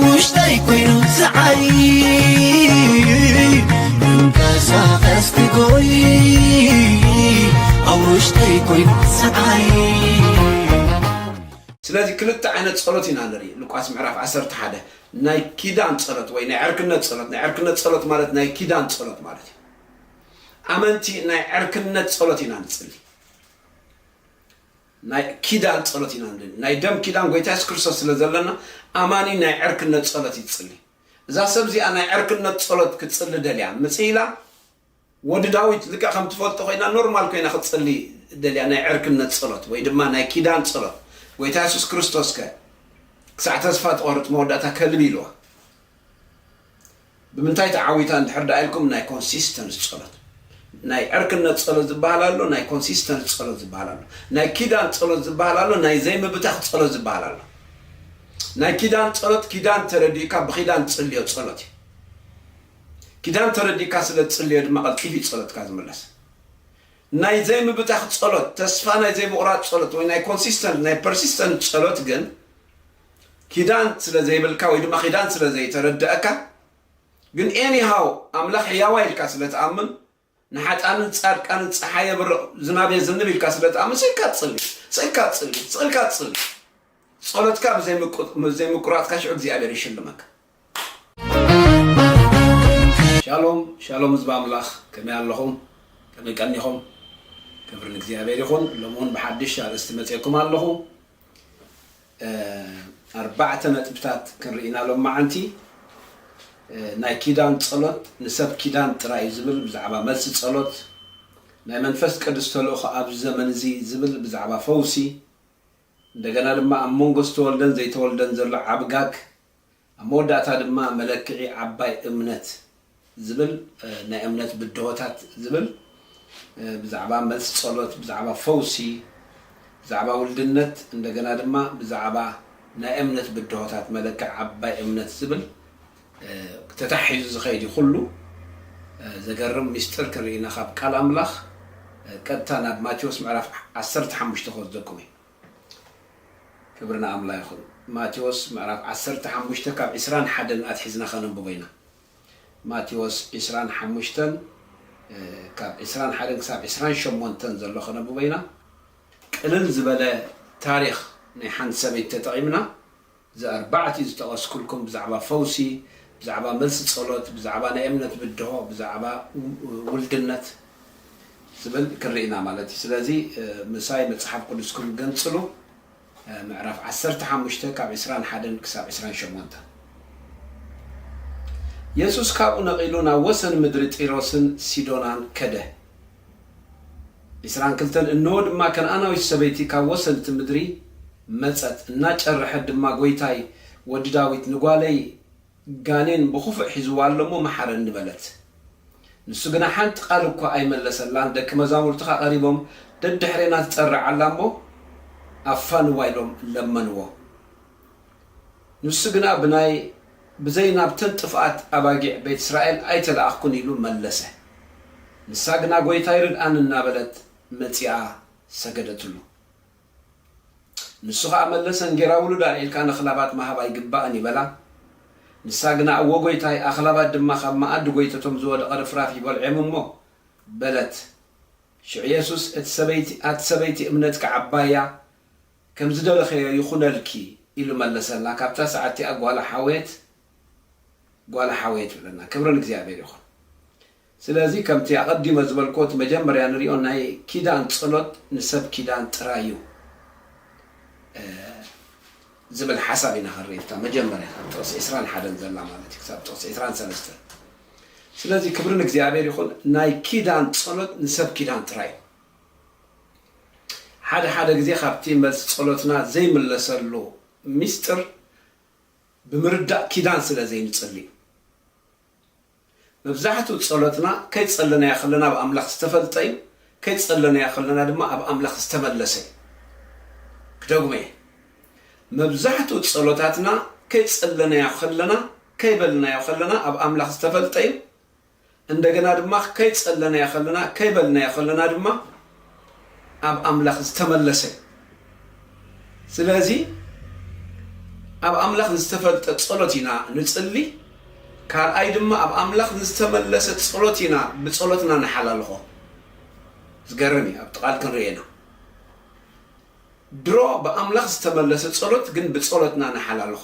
وشتاي كوينو سعي انكساقس تقوي وشتاي كوينو سعي سلازي كلتا عينت صلوتنا نري لوقاس معرف 11 ناي كيدان صلوت وي ناي عركنت صلوت ناي عركنت صلوت مالت ناي كيدان صلوت مالت امنتي ناي عركنت صلوتنا نصلي ناي كيدان صلوتنا ناي دم كيدان غويتاس كريستوس ስለዘለና አማኒ ናይ ዕርክነት ጸሎት ይጽልይ እዛ ሰብዚ ናይ ዕርክነት ጸሎት ክትጽልይ ደልያ መጽኢላ ወዲ ዳዊት ልካ ከም ትፈልጦ ኮይና ኖርማል ኮይና ክትጽልይ ደልያ ናይ ዕርክነት ጸሎት ወይ ድማ ናይ ኪዳን ጸሎት ጎይታ ኢየሱስ ክርስቶስ ክሳዕ ተስፋ ትቆርጥ መወዳእታ ከልብ ኢልዋ ብምንታይ ተዓዊታ እንድሕር ዳኢልኩም ናይ ኮንሲስተንስ ጸሎት ናይ ዕርክነት ጸሎት ዝበሃል ኣሎ ናይ ኮንሲስተንስ ጸሎት ዝበሃል ኣሎ ናይ ኪዳን ጸሎት ዝበሃል ኣሎ ናይ ዘይምብታኽ ጸሎት ዝበሃል ኣሎ ናይ ኪዳን ጸሎት ኪዳን ተረዲካ ብኺዳን ጽልዮ ጸሎት ኪዳን ተረዲካ ስለ ጽልዮ ድማ ቀልጢፊ ጸሎትካ ዝመለስ ናይ ዘይምብታኽ ጸሎት ተስፋ ናይ ዘይምቁራጽ ጸሎት ወይ ናይ ኮንሲስተንት ናይ ፐርሲስተንት ጸሎት ግን ኪዳን ስለ ዘይብልካ ወይ ድማ ኪዳን ስለ ዘይተረድአካ ግን ኤኒሃው አምላኽ ሕያው ኢልካ ስለ ተኣምን ንሓጣንን ጻድቃንን ፀሓይ የብርቕ ዝናብ የዝንብ ኢልካ ስለ ተኣምን ስልካ ጽልይ ጸሎትካ ብዘይምቁራጽካ ሽዑ እግዚአብሔር ይሽልመክ ሻሎም ህዝቢ አምላኽ ከመይ ኣለኹም ከመይ ቀኒኹም ክብሪ ንእግዚአብሔር ይኹን ሎሙን ብሓድሽ ኣርእስቲ መፅአኩም ኣለኹ ኣርባዕተ ነጥብታት ክንርኢና ሎም መዓንቲ ናይ ኪዳን ጸሎት ንሰብ ኪዳን ጥራይ ዝብል ብዛዕባ መልሲ ጸሎት ናይ መንፈስ ቅዱስ ተልእኾ ኣብ ዘመን እዚ ዝብል ብዛዕባ ፈውሲ እንደገና ድማ ኣብ መንጎ ዝተወልደን ዘይተወልደን ዘሎ ዓብጋግ ኣብ መወዳእታ ድማ መለክዒ ዓባይ እምነት ዝብል ናይ እምነት ብድሆታት ዝብል ብዛዕባ መልሲ ጸሎት ብዛዕባ ፈውሲ ብዛዕባ ውልድነት እንደገና ድማ ብዛዕባ ናይ እምነት ብድሆታት መለክዒ ዓባይ እምነት ዝብል ተታሒዙ ዝኸይድ ኩሉ ዘገርም ሚስጥር ክርኢና ካብ ቃል ኣምላኽ ቀጥታ ናብ ማቴዎስ ምዕራፍ 15 ክወስደኩም እዩ ክብርና ኣምላኽ ይኹን ማቴዎስ ምዕራፍ 15 ካብ 21 ኣትሒዝና ከነንብቦ ኢና ማቴዎስ 25 ካብ 21 ክሳብ 28 ዘሎ ከነንብቦ ኢና ቅልል ዝበለ ታሪኽ ናይ ሓንቲ ሰበይቲ ተጠቒምና ዘኣርባዕቲ ዝተቐስኩልኩም ብዛዕባ ፈውሲ ብዛዕባ መልሲ ጸሎት ብዛዕባ ናይ እምነት ብድሆ ብዛዕባ ውልድነት ዝብል ክርኢና ማለት እዩ ስለዚ ምሳይ መጽሓፍ ቅዱስኩም ገንጽሉ ምዕራፍ 15 ካብ 21 ክሳብ 28 ኢየሱስ ካብኡ ነቒሉ ናብ ወሰን ምድሪ ጢሮስን ሲዶናን ከደ 22 እንሆ ድማ ከነኣናዊት ሰበይቲ ካብ ወሰንቲ ምድሪ መጸት እናጨርሐት ድማ ጎይታይ ወዲ ዳዊት ንጓለይ ጋኔን ብኹፍዕ ሒዝዋ ኣለሞ መሓረኒ በለት ንሱ ግና ሓንቲ ቃል እኳ ኣይመለሰላን ደቂ መዛሙርትኻ ቀሪቦም ደድሕሬና ትጸርዕ ኣላ እሞ ኣፋንዋ ኢሎም ለመንዎ ንሱ ግና ብዘይ ናብተን ጥፍኣት ኣባጊዕ ቤት እስራኤል ኣይተለኣኽኩን ኢሉ መለሰ ንሳ ግና ጎይታ ይርድኣን እናበለት መጺኣ ሰገደትሉ ንሱ ከዓ መለሰን ጌራ ውሉዳ ኢልካ ንኽላባት ማሃባ ይግባእን ይበላ ንሳ ግና እወ ጎይታይ ኣኽላባት ድማ ካብ መኣዲ ጎይተቶም ዝወደቐ ርፍራፍ ይበልዕም እሞ በለት ሽዑ ኢየሱስ እቲ ሰበይቲ እምነትካ ዓባያ ከም ዝደለኸዮ ይኹነልኪ ኢሉ መለሰላ ካብታ ሰዓቲ ጓላ ሓወየት ብለና ክብርን እግዚአብሔር ይኹን ስለዚ ከምቲ ኣቐዲመ ዝበልኮት መጀመርያ ንሪኦ ናይ ኪዳን ጸሎት ንሰብ ኪዳን ጥራይ እዩ ዝብል ሓሳብ ኢና ክርኢታ መጀመርያ ጥቕስ 21 ዘላ ማለት እዩ ክሳብ ጥቕስ 23 ስለዚ ክብርን እግዚአብሔር ይኹን ናይ ኪዳን ጸሎት ንሰብ ኪዳን ጥራይ ሓደ ግዜ ካብቲ መልሲ ጸሎትና ዘይምለሰሉ ሚስጥር ብምርዳእ ኪዳን ስለ ዘይንጽልይ መብዛሕትኡ ጸሎትና ከይጸለና ያኸለና ኣብ ኣምላኽ ዝተፈልጠ እዩ ከይጸለና ያኸለና ድማ ኣብ ኣምላኽ ዝተመለሰ ክደግመ መብዛሕትኡ ጸሎታትና ከይጸለና ያኸለና ከይበልና ያኸለና ኣብ ኣምላኽ ዝተፈልጠ እዩ እንደገና ድማ ከይጸለና ያኸለና ከይበልና ያኸለና ድማ ኣብ ኣምላኽ ዝተመለሰ ስለዚ أب أملاخ نستفلت صلوتنا نصلي كان أيدما أب أملاخ نستملست صلوتنا بصلوتنا نحلله زقرني أبتقال كنرينا درو بأملاخ استملست صلوت جن بصلوتنا نحلله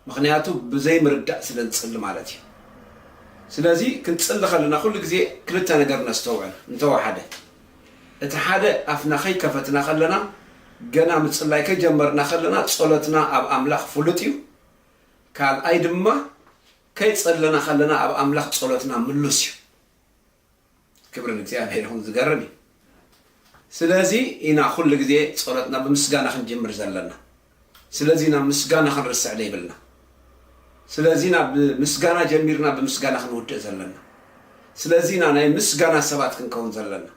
مخنياتو بزي مردع سلن تصل مالتي سلازي كنت تصل خلنا كل جزء كلتا نقدر نستوعب نتوى حدا اتحادة أفنا خي كفتنا خلنا جنا متصلاي كجمرنا خلنا صلوتنا أب أملاخ فلوتيو كان أيدما كي تصلنا خلنا أب أملاخ صلوتنا ملوسيو كبرنا كتير هيرهم زقرني سلازي إنا كل جزء صلوتنا بمسجانا خنجمر زلنا سلازينا مسجانا خنرس عليه بلنا سلازينا بمسجانا جميرنا بمسجانا خنود زلنا سلازينا ناي مسجانا سبات كنكون زلنا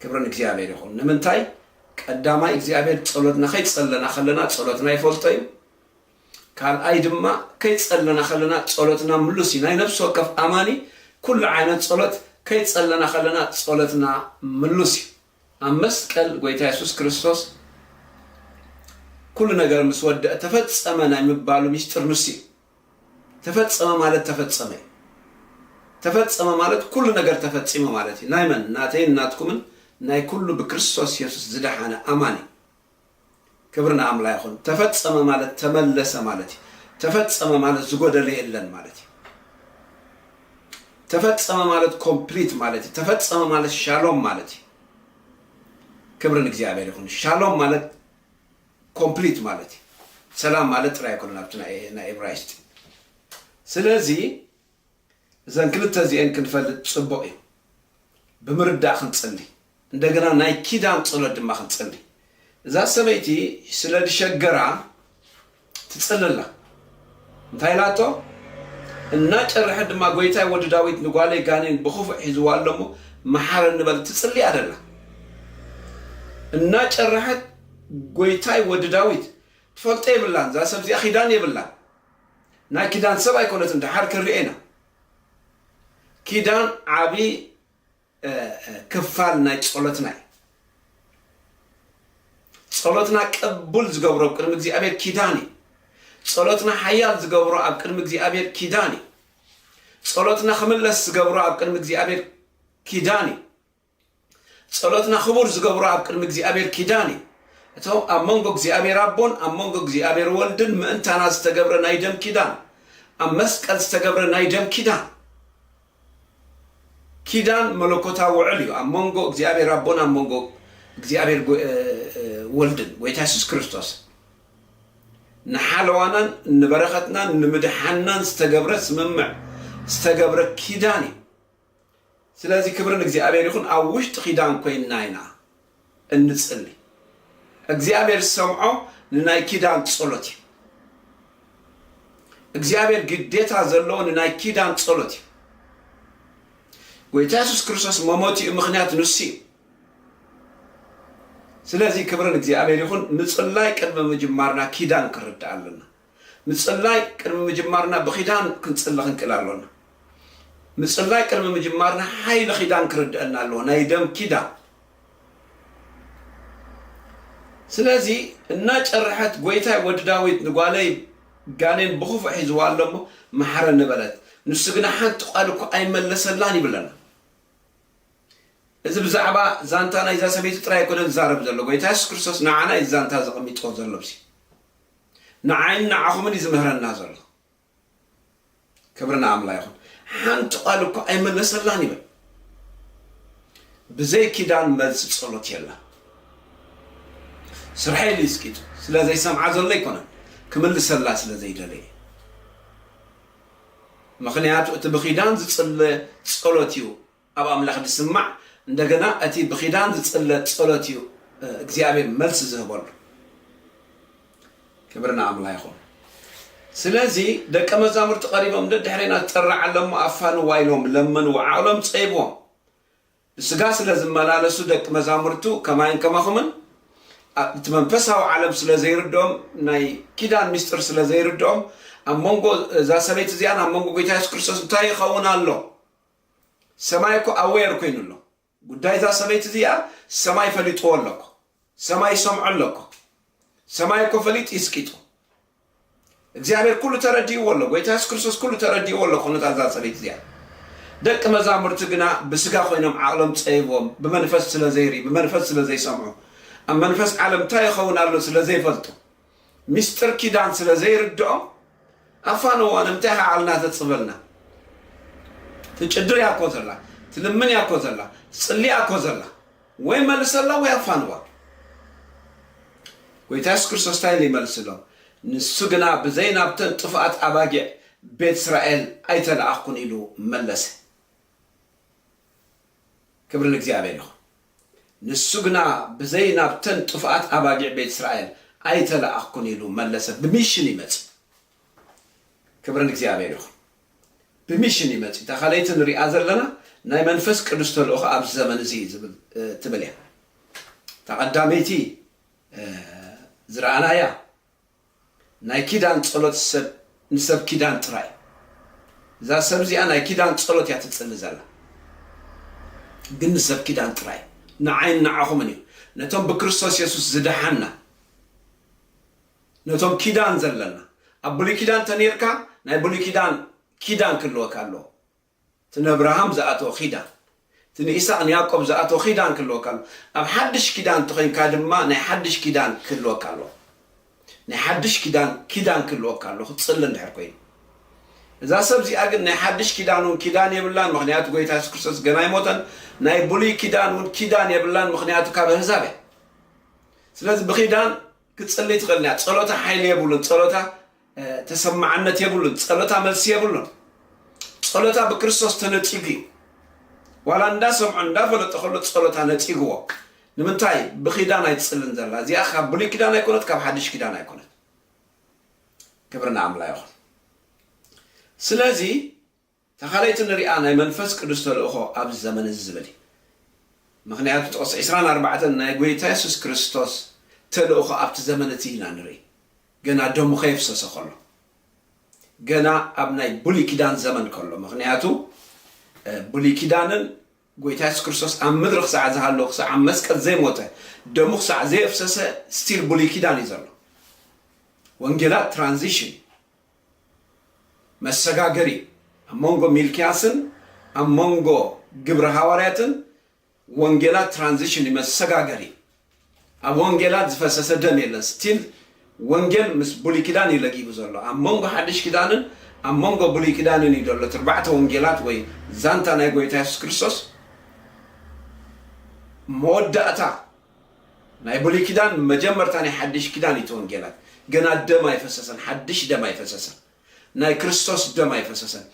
كبرنا كتير هيرهم نمنتاي قداماي እግዚአብሔር ጸሎትና ከይጸለና خلنا ጸሎትና ይፈልጠዩ ካል አይድማ ከይጸለና خلنا ጸሎትና ሙሉሲ ናይ ነፍስ ወከፍ አማኒ ኩሉ አይነት ጸሎት ከይጸለና خلنا ጸሎትና ሙሉሲ አመስቀል ጌታ ኢየሱስ ክርስቶስ ኩሉ ነገር መስወደ ተፈጸመና የሚባሉ ሚስጥር ንሲ ተፈጸመ ማለት ኩሉ ነገር ተፈጸመ ማለት ናይመን ናተይ እናትኩምን ناي كله بكريستوس يسوع زدحنا أماني كبرنا أملا يخون تفتسم مالت تملس مالتي تفتسم مالت زجود اللي إلن مالتي تفتسم مالت كومبليت مالتي تفتسم مالت شالوم مالتي كبرنا እግዚአብሔር يخون شالوم مالت كومبليت مالتي سلام مالت رأي كلنا بتنا نا إبراهيم سلازي زين كل تزين كنفلت صبوي بمرد داخل تصلي እንደገና ናይ ኪዳን ጸሎት ድማ ክንጸልይ እዛ ሰበይቲ ስለድሸገራ ትጸልላ እንታይላቶ እና ጨርሐ ድማ ጎይታይ ወደ ዳዊት ንጓለይ ጋኔን በኹፍዕ ሒዝዋለሞ መሐረ ንበል ትጸልይ አይደለ እና ጨርሐ ጎይታይ ወደ ዳዊት ትፈልጠ ይብላን ዛ ሰብዚ ኺዳን ይብላን ናይ ኪዳን ሰብ አይኮነት እንደ ሐር ክርኤና ኪዳን ዓቢ كفالنا صلاتنا قبول زغبرو قدم እግዚአብሔር ኪዳኒ صلاتنا حيال زغبرو اب قدم እግዚአብሔር ኪዳኒ صلاتنا خملس زغبرو اب قدم እግዚአብሔር ኪዳኒ صلاتنا خبر زغبرو اب قدم እግዚአብሔር ኪዳኒ እተው አመንጎ እግዚአብሔር አቦን አመንጎ እግዚአብሔር ወልድን ምእንታና ዝተገብረ ናይ ደም ኪዳን አመስቀል ዝተገብረ ናይ ደም ኪዳን كيدان ملكوتا وعليو أمونغو እግዚአብሔር አቦን አመንጎ እግዚአብሔር ወልድን ጌታ ኢየሱስ ክርስቶስ نحالوانا نبرختنا نمدحنا استجبر سممع استجبر كيداني سلازي كبرنا እግዚአብሔር يكون أوشت خيدان كوين ناينا النصلي እግዚአብሔር سمعه لناي كيدان تصلتي እግዚአብሔር قديتا زلو لناي كيدان تصلتي ጌታ ኢየሱስ ክርስቶስ መሞቲ ምክንያት ንሲ ስለዚህ ክብርን እግዚአብሔር ይሁን ምጽላይ ቅድመ መጀመርና ኪዳን ክርዳአልና ምጽላይ ቅድመ መጀመርና በኪዳን ክንጽልህ እንቅላለና ምጽላይ ቅድመ መጀመርና ኃይል ኪዳን ክርዳአልና ናይ ደም ኪዳን ስለዚህ እና ጨርሐት ጌታ ወደ ዳዊት ንጓለይ ጋኔን በኹፍ ሒዝዋለሞ መሐረን በለት ንሱ ግን ሓንት ቃልኩ አይመለሰላን ይብለና إذا بزعبا زانتانا إذا سبيت تراي كنا نزارب زلوا قوي تاس كريستوس نعنا إذا زانتا زقمي تقول زلوا بسي نعين نعهم إذا مهرنا نازل كبرنا عملا يخون حنت قالوا كو أي من نسلاني بل بزي كيدان مدس بصلوت يلا سرحي لي سكيتو سلا زي سمع زلي كنا كمل سلا سلا زي دلي مخنيات تبخيدان صلوتيو أبا أملاخ بسمع እንደገና أتي بخيدان ጸሎትዩ እግዚአብሔር መልስ ዝህበሉ ክብርና አምላክ ይሁን ስለዚህ ደቀ መዛሙርት ቀሪቦም ድሕሪና ተጠራዓለም አፋን ዋይሎም ለመኑ ወዓለም ጸይቦም ስጋ ስለዝመላለሱ ደቀ መዛሙርቱ ከማይን ከማኹምን መንፈሳዊ ዓለም ስለዘይርዶም ናይ ኪዳን ሚስጥር ስለዘይርዶም አመንጎ ዛሰበይት ዚያን አመንጎ ጌታ ኢየሱስ ክርስቶስ እንታይ ይኸውን ኣሎ ሰማይኮ አዌር ኮይኑሎ ጉዳይ ዛሰበይት ዚያ ሰማይ ፈሊጦ ኣለኮ ሰማይ ሰምዖ ኣለኮ ሰማይ ኮ ፈሊጥ ይስቂጡ እግዚአብሔር ኩሉ ተረዲይዎ ኣሎ ጎይታ ኢየሱስ ክርስቶስ ኩሉ ተረዲይዎ ኣሎ ኩነታ እዛ ፀለይቲ እዚኣ ደቂ መዛሙርቲ ግና ብስጋ ኮይኖም ዓቕሎም ፀይቦም ብመንፈስ ስለ ዘይርኢ ብመንፈስ ስለ ዘይሰምዑ ኣብ መንፈስ ዓለም እንታይ ይኸውን ኣሎ ስለ ዘይፈልጡ ሚስጥር ኪዳን ስለ ዘይርድኦም ኣፋንዋ ንምንታይ ዓቕልና ተፅበልና ትጭድር ያኮ ዘላ ትልምን ያኮ ዘላ ትፅሊ ያኮ ዘላ ወይ መልሰላ ወይ ኣፋንዋ ጎይታ ኢየሱስ ክርስቶስ እንታይ ይመልስሎም ንሱ ግና ብዘይ ናብተን ጥፉኣት ኣባጊዕ ቤት እስራኤል ኣይተለኣኽኩን ኢሉ መለሰ ክብሪ ንእግዚአብሔር ይኹን ንሱ ግና ብዘይ ናብተን ጥፉኣት ኣባጊዕ ቤት እስራኤል ኣይተለኣኽኩን ኢሉ መለሰ ብሚሽን ይመጽእ ክብሪ ንእግዚአብሔር ይኹን ብሚሽን ይመጽእ እታ ካልአይቲ ንሪኣ ዘለና ናይ መንፈስ ቅዱስ ተልእኾ ኣብ ዘመን እዚ ትብል እያ እታ ቀዳመይቲ ዝረኣናያ ናይ ኪዳን ጸሎት ንሰብ ኪዳን ጥራይ እዛ ሰብ እዚኣ ናይ ኪዳን ጸሎት እያ ትጽሊ ዘላ ግን ንሰብ ኪዳን ጥራይ ንዓይን ንዓኹምን እዩ ነቶም ብክርስቶስ ኢየሱስ ዝደሓና ነቶም ኪዳን ዘለና ኣብ ብሉይ ኪዳን ተነርካ ናይ ብሉይ ኪዳን ክልወካ ኣለዎ እቲ ንኣብርሃም ዝኣተወ ኪዳን እቲ ንኢሳቅ ንያዕቆብ ዝኣተወ ኪዳን ክልወካ ኣለዎ ኣብ ሓድሽ ኪዳን ተኾይንካ ድማ ናይ ሓድሽ ኪዳን ክልወካ ኣለዎ ናይ ሓድሽ ኪዳን ክልወካ ኣለዎ ክትፅሊ እንድሕር ኮይኑ እዛ ሰብ እዚኣ ግን ናይ ሓድሽ ኪዳን እውን ኪዳን የብላን ምክንያቱ ጎይታ ኢየሱስ ክርስቶስ ገና ይሞተን ናይ ብሉይ ኪዳን እውን ኪዳን የብላን ምክንያቱ ካብ ኣሕዛብ እያ ስለዚ ብኪዳን ክትፅሊ ትኽእል እያ ጸሎታ ሓይሊ የብሉን ጸሎታ ተሰማዕነት የብሉን ጸሎታ መልሲ የብሉን ጸሎታ ብክርስቶስ ተነፂጉ ዋላ እንዳሰምዖ እንዳፈለጠ ከሎ ጸሎታ ነፂግዎ ንምንታይ ብኪዳን ኣይትፅልን ዘላ እዚኣ ካብ ብሉይ ኪዳን ኣይኮነት ካብ ሓድሽ ኪዳን ኣይኮነት ክብርና ኣምላኽ ይኹን ስለዚ ተኻለይቲ ንሪኣ ናይ መንፈስ ቅዱስ ተልእኾ ኣብ ዘመን እዚ ዝብል ምክንያቱ ጥቕሲ 24 ናይ ጎይታ ኢየሱስ ክርስቶስ ተልእኾ ኣብቲ ዘመን እቲ ኢና ንርኢ ገና ደሙ ከይፍሰሰ ከሎ ገና ኣብ ናይ ብሉይ ኪዳን ዘመን ከሎ ምክንያቱ ብሉይ ኪዳንን ጎይታ ኢየሱስ ክርስቶስ ኣብ ምድሪ ክሳዕ ዝሃለዎ ክሳዕ ኣብ መስቀል ዘይሞተ ደሙ ክሳዕ ዘይፍሰሰ ስቲል ብሉይ ኪዳን እዩ ዘሎ ወንጌላት ትራንዚሽን መሰጋገሪ ኣብ መንጎ ሚልክያስን ኣብ መንጎ ግብረ ሃዋርያትን ወንጌላት ትራንዚሽን መሰጋገሪ ኣብ ወንጌላት ዝፈሰሰ ደም የለን ስቲል ወንጌል ምስ ብሉይ ኪዳን ይለጊቡ ዘሎ ኣብ መንጎ ሓድሽ ኪዳንን ኣብ መንጎ ብሉይ ኪዳንን እዩ ዘሎ ትርባዕተ ወንጌላት ወይ ዛንታ ናይ ጎይታ ኢየሱስ ክርስቶስ መወዳእታ ናይ ብሉይ ኪዳን መጀመርታ ናይ ሓድሽ ኪዳን እዩ ወንጌላት ገና ደም ኣይፈሰሰን ሓድሽ ደም ኣይፈሰሰን ናይ ክርስቶስ ደም ኣይፈሰሰን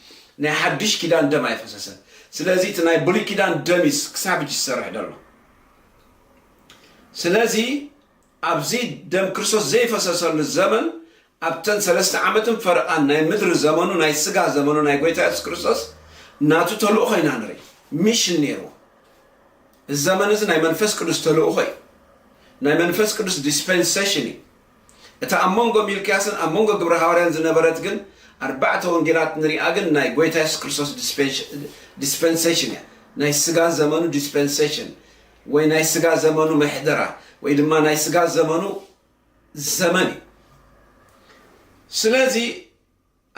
ናይ ሓድሽ ኪዳን ደም ኣይፈሰሰን ስለዚ እቲ ናይ ብሉይ ኪዳን ደም ክሳብ ሕጂ ዝሰርሕ ዘሎ ስለዚ ኣብዚ ደም ክርስቶስ ዘይፈሰሰሉ ዘመን ኣብተን 3 ዓመትን ፈርቓን ናይ ምድሪ ዘመኑ ናይ ስጋ ዘመኑ ናይ ጎይታ ኢየሱስ ክርስቶስ ናቱ ተልእኾ ኢና ንርኢ ሚሽን ነይሩ እዚ ዘመን እዚ ናይ መንፈስ ቅዱስ ተልእኾ እዩ ናይ መንፈስ ቅዱስ ዲስፔንሴሽን እዩ እታ ኣብ መንጎ ሚልክያስን ኣብ መንጎ ግብረ ሃዋርያን ዝነበረት ግን 4 ወንጌላት ንሪኣ ግን ናይ ጎይታ ኢየሱስ ክርስቶስ ዲስፔንሴሽን እያ ናይ ስጋ ዘመኑ ዲስፔንሴሽን ወይ ናይ ስጋ ዘመኑ መሕደራ ወይ ድማ ናይ ስጋ ዘመኑ ዘመን እዩ ስለዚ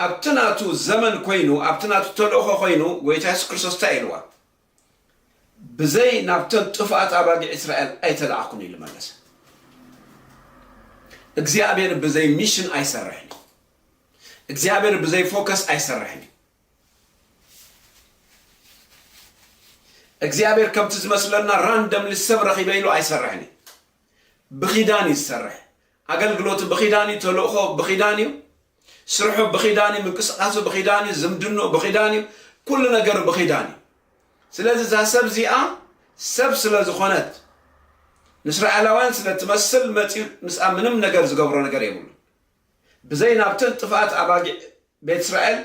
ኣብቲ ናቱ ዘመን ኮይኑ ኣብቲ ናቱ ተልእኾ ኮይኑ ጎይታ ኢየሱስ ክርስቶስ እንታይ ኢልዋ ብዘይ ናብተን ጥፉኣት ኣባጊዕ እስራኤል ኣይተለኣኽኩን ኢሉ መለሰ እግዚአብሔር ብዘይ ሚሽን ኣይሰርሕን እግዚአብሔር ብዘይ ፎከስ ኣይሰርሕን እግዚአብሔር ከምቲ ዝመስለና ራንደምሊ ሰብ ረኺበ ኢሉ ኣይሰርሕን ብኺዳን ይሰርሕ ኣገልግሎቱ ብኺዳን እዩ ተልእኾ ብኺዳን እዩ ስርሑ ብኺዳን እዩ ምንቅስቃሱ ብኺዳን እዩ ዝምድኖ ብኺዳን እዩ ኩሉ ነገር ብኺዳን እዩ ስለዚ እዛ ሰብ እዚኣ ሰብ ስለ ዝኾነት ንእስራኤላውያን ስለ ትመስል መፂኡ ምስኣ ምንም ነገር ዝገብሮ ነገር የብሉ ብዘይ ናብተን ጥፉኣት ኣባጊዕ ቤት እስራኤል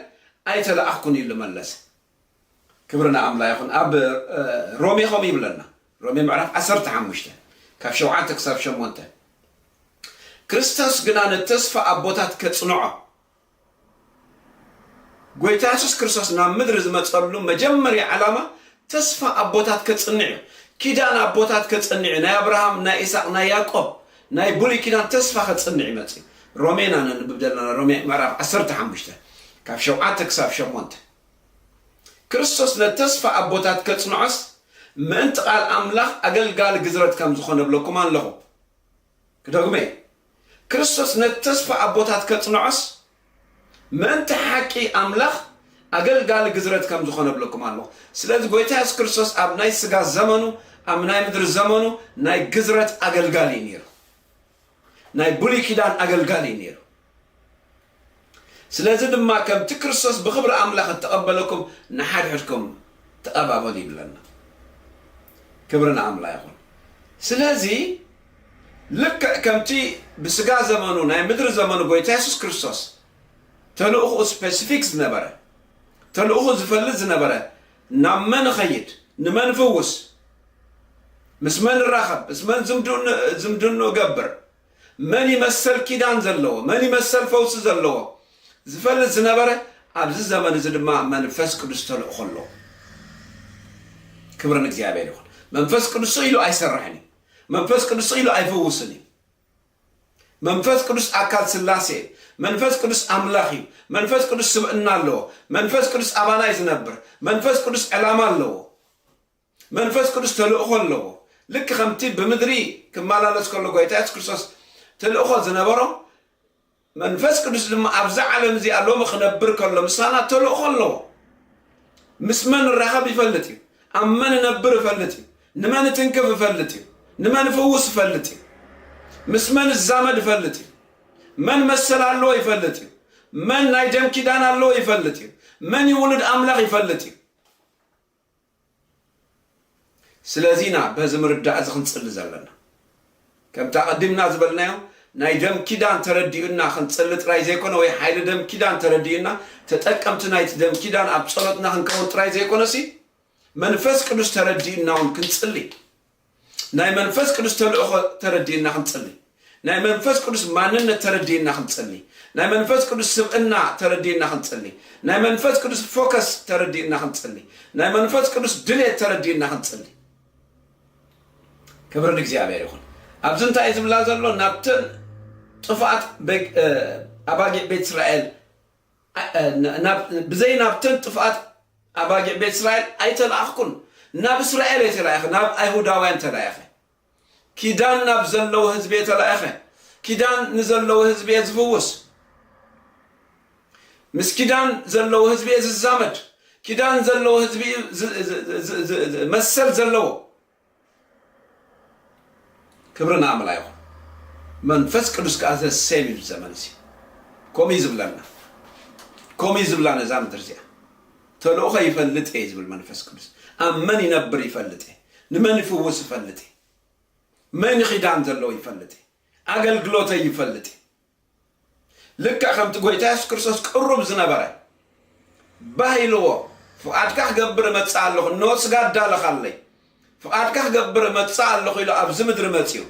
ኣይተለኣኽኩን ኢሉ መለሰ ክብርና ኣምላኽ ይኹን ኣብ ሮሜ ኸም ይብለና ሮሜ ምዕራፍ 15 ካብ 7 ክሳብ 8 ክርስቶስ ግና ነተስፋ ኣቦታት ከጽንዖ ጎይታ ኢየሱስ ክርስቶስ ናብ ምድሪ ዝመጸሉ መጀመርያ ዓላማ ተስፋ ኣቦታት ከጽንዕ ኪዳን ኣቦታት ከጽንዕ ናይ አብርሃም ናይ ኢሳቅ ናይ ያዕቆብ ናይ ብሉይ ኪዳን ተስፋ ከጽንዕ ይመጽእ رومينا نبدلنا رومي مرة 15 كاف شوعات كساف شمونت كريستوس نتصفى أبوتات كتصنعس ما أنت قال أملاخ أقل قال جزرت كم زخون بلوكم عن له كدغمي كريستوس نتصفى أبوتات كتصنعس ما أنت حكي أملاخ أقل قال جزرت كم زخون بلوكم عن له سلاد قويتاس كريستوس أبناي سجا زمنه أبناي مدر زمنه ناي جزرت أقل قال ينير ناي بولي كيدان أقل قال ينير سلازم ما كم تكرسوس بخبر أملاخ تقبلكم نحد حدكم تقبلوا لنا كبرنا أملا يقول سلازي لك كم تي بسجا زمانو ناي مدر زمانو قويت يسوع كريستوس تلوخو سبيسيفيكس نبرة تلوخو زفلز نبرة نمن خيد نمن فوس مسمن الرخب مسمن زمدون قبر من يمثل كيدان زلوا من يمثل فوس زلوا زفلز نبرة عبز الزمن زدما منفس قدس تلوخو له كبرنا እግዚአብሔር ይሁን መንፈስ ቅዱስ ኢሉ አይሰራህኒ መንፈስ ቅዱስ ኢሉ አይፈውስኒ መንፈስ ቅዱስ አካል ስላሴ መንፈስ ቅዱስ አምላኺ መንፈስ ቅዱስ ስብዕና አለው መንፈስ ቅዱስ አባና ይዝነብር መንፈስ ቅዱስ ዓላማ አለው መንፈስ ቅዱስ ተልእኮ አለው ልክ ከምቲ በምድሪ ከማላለስ ከሎ ጌታ ኢየሱስ ክርስቶስ ተልእኮ ዝነበሮ መንፈስ ቅዱስ ድማ ኣብዛ ዓለም እዚ ኣለው መኽነብር ከሎ ምሳና ተልእኮ አለው ምስመን ረኸብ ይፈልጥ أمن نبر فلتي نمن تنكف فلتي نمن فوس فلتي مسمن الزامد فلتي من مسل الله يفلتي من نايدم كيدان الله يفلتي من يولد أملاق يفلتي سلازينا بهزمر الدعاء خنصل زلنا كم تقدمنا زبلنا نايدم كيدان تردينا خنصل تراي زيكون وي حيل دم كيدان تردينا تتقمت نايت دم كيدان ابصلتنا خنكون تراي زيكون سي منفس قدس تردينا ونكنصلي ناي منفس قدس تردينا خنصلي ناي منفس قدس مانن تردينا خنصلي ناي منفس قدس سبعنا تردينا خنصلي ناي منفس قدس فوكس تردينا خنصلي ناي منفس قدس دلي تردينا خنصلي كبر እግዚአብሔር ይሁን አብዝንታ ይዝብላ ዘሎ ናብተን ጥፋት አባጌ ቤት እስራኤል بزي ናብተን ጥፋት أباجي بيت إسرائيل أيتلاخكن ناب إسرائيل أيتلاخ ناب أيهوداوين تلاخ كيدان ناب زلوا حزبي تلاخ كيدان نزلوا حزبي زفوس مس كيدان زلوا حزبي ززامد كيدان زلوا حزبي مسل زلوا كبرنا عمل أيوه من فسق قدس كأس السامي الزمن سي كومي زبلنا زام ترجع تلوخ يفلت إيه بالمنفس كبس أمن ينبر يفلت نمن يفوس يفلت من خدام زلوا يفلت أقل قلوته يفلت لك أخم تقول تاس كرسوس قرب زنبرة باهلو فأتك قبر ما تسأله الناس قاعد دالخ علي فأتك قبر ما تسأله إلى أبز مدر ماتيو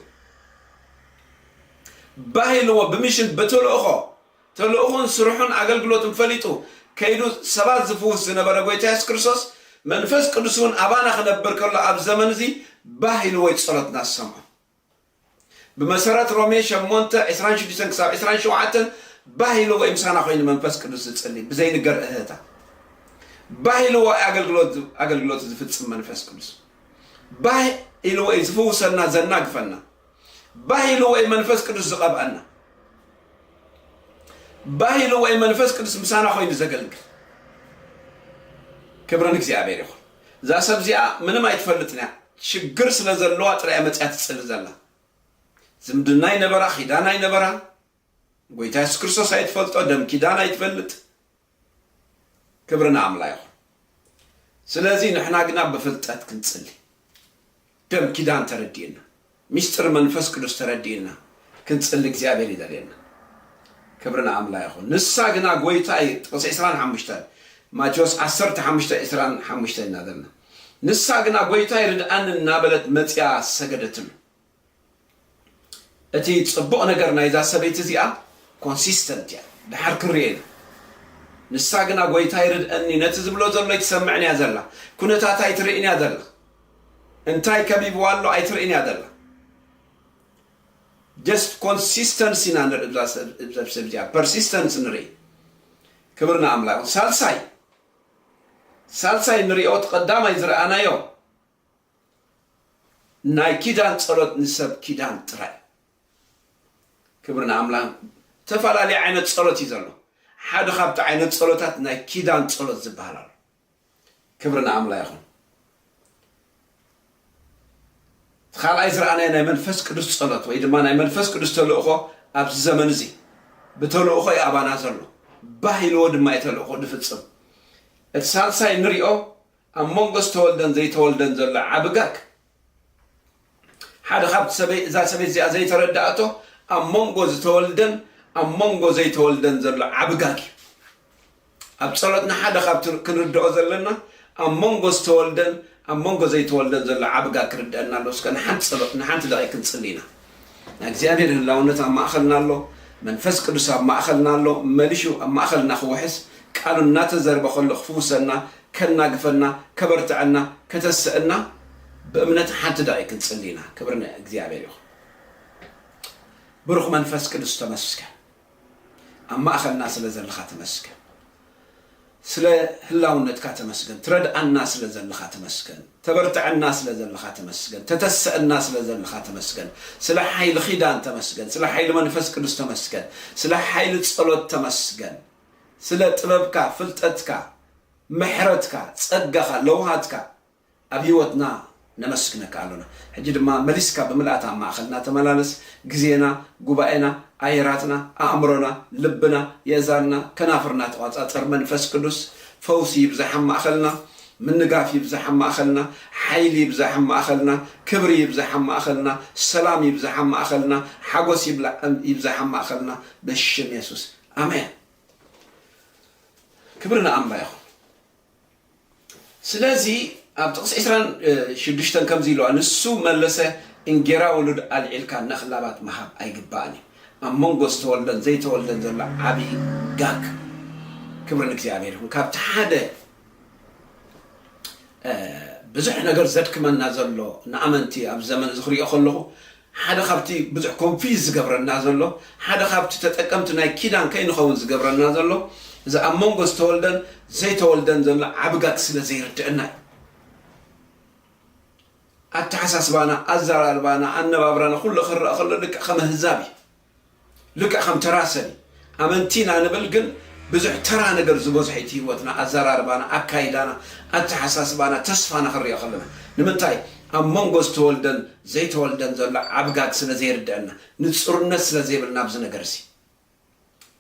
باهلو بمشن تلوخون سرحون أقل قلوت مفلتو كيدو سبات زفوس زنبرة قويتا يس كرسوس منفس قدسون أبانا خنبر كلا أب زمن زي باهي لويت صلتنا السماء بمسارات رومي شمونتا إسران شو ديسان كساب إسران شو عاتن باهي لو إمسانا خوين منفس قدس تسألي بزين قر أهتا باهي لو أقل قلوت زفتس منفس قدس باهي لو زفوس لنا زناق فنا باهي لو منفس قدس زقاب أنا باهي لو منفس قدس مسانا خوين زقلق كبرنك እግዚአብሔር ይሁን ዛ ሰብዚያ ምንም አይተፈልጥና ችግር ስለዘለዋ ጥራይ መጽያት ተሰልዘላ ዝምድና ይነበራ ኺዳና ይነበራ ጌታ ኢየሱስ ክርስቶስ አይተፈልጦ ደም ኪዳን አይተፈልጥ ክብርና አምላክ ይሁን ስለዚህ ንሕና ግና በፍልጠት ክንጽልይ ደም ኪዳን ተረዲና ሚስጥር መንፈስ ቅዱስ ተረዲና ክንጽልይ እግዚአብሔር ይደለና كبرنا عملا يا أخو نسا جنا قويتاي تقص إسران حمشتان ما جوز عصرت حمشتان إسران حمشتان نادرنا نسا جنا قويتاي رد أن النابلت متيا سجدتن أتي تصبقنا قرنا إذا سبيت زيا consistent يعني بحرك الريل نسا جنا قويتاي رد أني نتزم لو زلنا يتسمعني هذا كنا تاتاي تريني هذا انتاي كبيب والله أي تريني هذا just consistency na nrbzabsebja persistence nri ክብርና አምላክ ሳልሳይ ንሪኦት ቀዳማይ ዝረአናዮ ናይ ኪዳን ጸሎት ንሰብ ኪዳን ጥራይ ክብርና አምላክ ተፈላለየ ዓይነት ጸሎት እዩ ዘሎ ሓደ ካብቲ ዓይነት ጸሎታት ናይ ኪዳን ጸሎት ዝበሃል ኣሎ ክብርና አምላክ ይኹን ካልኣይ ዝረአናዮ ናይ መንፈስ ቅዱስ ጸሎት ወይ ድማ ናይ መንፈስ ቅዱስ ተልእኾ ኣብዚ ዘመን እዚ ብተልእኾ እዩ ኣባና ዘሎ ባሂልዎ ድማ የተልእኾ ድፍጽም እቲ ሳልሳይ ንሪኦ ኣብ መንጎ ዝተወልደን ዘይተወልደን ዘሎ ዓብጋግ ሓደ ካብቲ እዛ ሰበይቲ እዚኣ ዘይተረዳእቶ ኣብ መንጎ ዝተወልደን ኣብ መንጎ ዘይተወልደን ዘሎ ዓብጋግ እዩ ኣብ ጸሎትና ሓደ ካብቲ ክንርድኦ ዘለና ኣብ መንጎ ዝተወልደን ኣብ መንጎ ዘይተወልደን ዘሎ ዓብጋግ ክርድአና ኣሎ እስከ ንሓንቲ ጸሎት ንሓንቲ ደቂቕ ክንጽሊ ኢና ንእግዚአብሔር ህላውነት ኣብ ማእኸልና ኣሎ መንፈስ ቅዱስ ኣብ ማእኸልና ኣሎ መሊሹ ኣብ ማእኸልና ክውሕስ ቃሉ እናተዘርበ ከሎ ክፍውሰና ከናግፈና ከበርትዐና ከተስአና በእምነት ሓንቲ ደቂቕ ክንጽሊ ኢና ክብሪ ንእግዚአብሔር ይኹን ብሩኽ መንፈስ ቅዱስ ተመስገን ኣብ ማእኸልና ስለ ዘለኻ ተመስገን ስለ ህላውነትካ ተመስገን ትረድአና ስለ ዘለኻ ተመስገን ተበርትዐና ስለ ዘለኻ ተመስገን ተተስአና ስለ ዘለኻ ተመስገን ስለ ሓይሊ ኺዳን ተመስገን ስለ ሓይሊ መንፈስ ቅዱስ ተመስገን ስለ ሓይሊ ጸሎት ተመስገን ስለ ጥበብካ ፍልጠትካ ምሕረትካ ጸጋኻ ለውሃትካ ኣብ ህይወትና ነመስግነካ ኣለና ሕጂ ድማ መሊስካ ብምልኣት ኣብ ማእኸልና ተመላለስ ግዜና ጉባኤና ኣየራትና ኣእምሮና ልብና የዛርና ከናፍርና ተቋጻጸር መንፈስ ቅዱስ ፈውሲ ይብዛሕ ኣብ ማእኸልና ምንጋፍ ይብዛሕ ኣብ ማእኸልና ሓይሊ ይብዛሕ ኣብ ማእኸልና ክብሪ ይብዛሕ ኣብ ማእኸልና ሰላም ይብዛሕ ኣብ ማእኸልና ሓጎስ ይብዛሕ ኣብ ማእኸልና በሽም ኢየሱስ ኣሜን ክብርና ኣምላኽ ይኹን ስለዚ ኣብ ጥቕሲ 26 ከምዚ ኢልዋ ንሱ መለሰ እንጌራ ውሉድ ኣልዒልካ ነኽላባት መሃብ ኣይግባእን ኣብ መንጎ ዝተወልደን ዘይተወልደን ዘሎ ዓብዪ ጋግ ክብሪ ንእግዚአብሔር ይኹን ካብቲ ሓደ ብዙሕ ነገር ዘድክመና ዘሎ ንኣመንቲ ኣብ ዘመን እዚ ክሪኦ ከለኹ ሓደ ካብቲ ብዙሕ ኮንፊዝ ዝገብረና ዘሎ ሓደ ካብቲ ተጠቀምቲ ናይ ኪዳን ከይንኸውን ዝገብረና ዘሎ እዚ ኣብ መንጎ ዝተወልደን ዘይተወልደን ዘሎ ዓብጋግ ስለ ዘይርድአና እዩ ኣተሓሳስባና ኣዘራርባና ኣነባብራና ኩሉ ክረአ ከሎ ልክዕ ከም ህዛብ እዩ ልክዕ ከም ተራ ሰብ ኣመንቲና ንብል ግን ብዙሕ ተራ ነገር ዝበዝሐ እቲ ህይወትና ኣዘራርባና ኣካይዳና ኣተሓሳስባና ተስፋና ክሪኦ ከለና ንምንታይ ኣብ መንጎ ዝተወልደን ዘይተወልደን ዘሎ ዓብጋግ ስለ ዘይርድአና ንፁርነት ስለ ዘይብልና ኣብዚ ነገር እዚ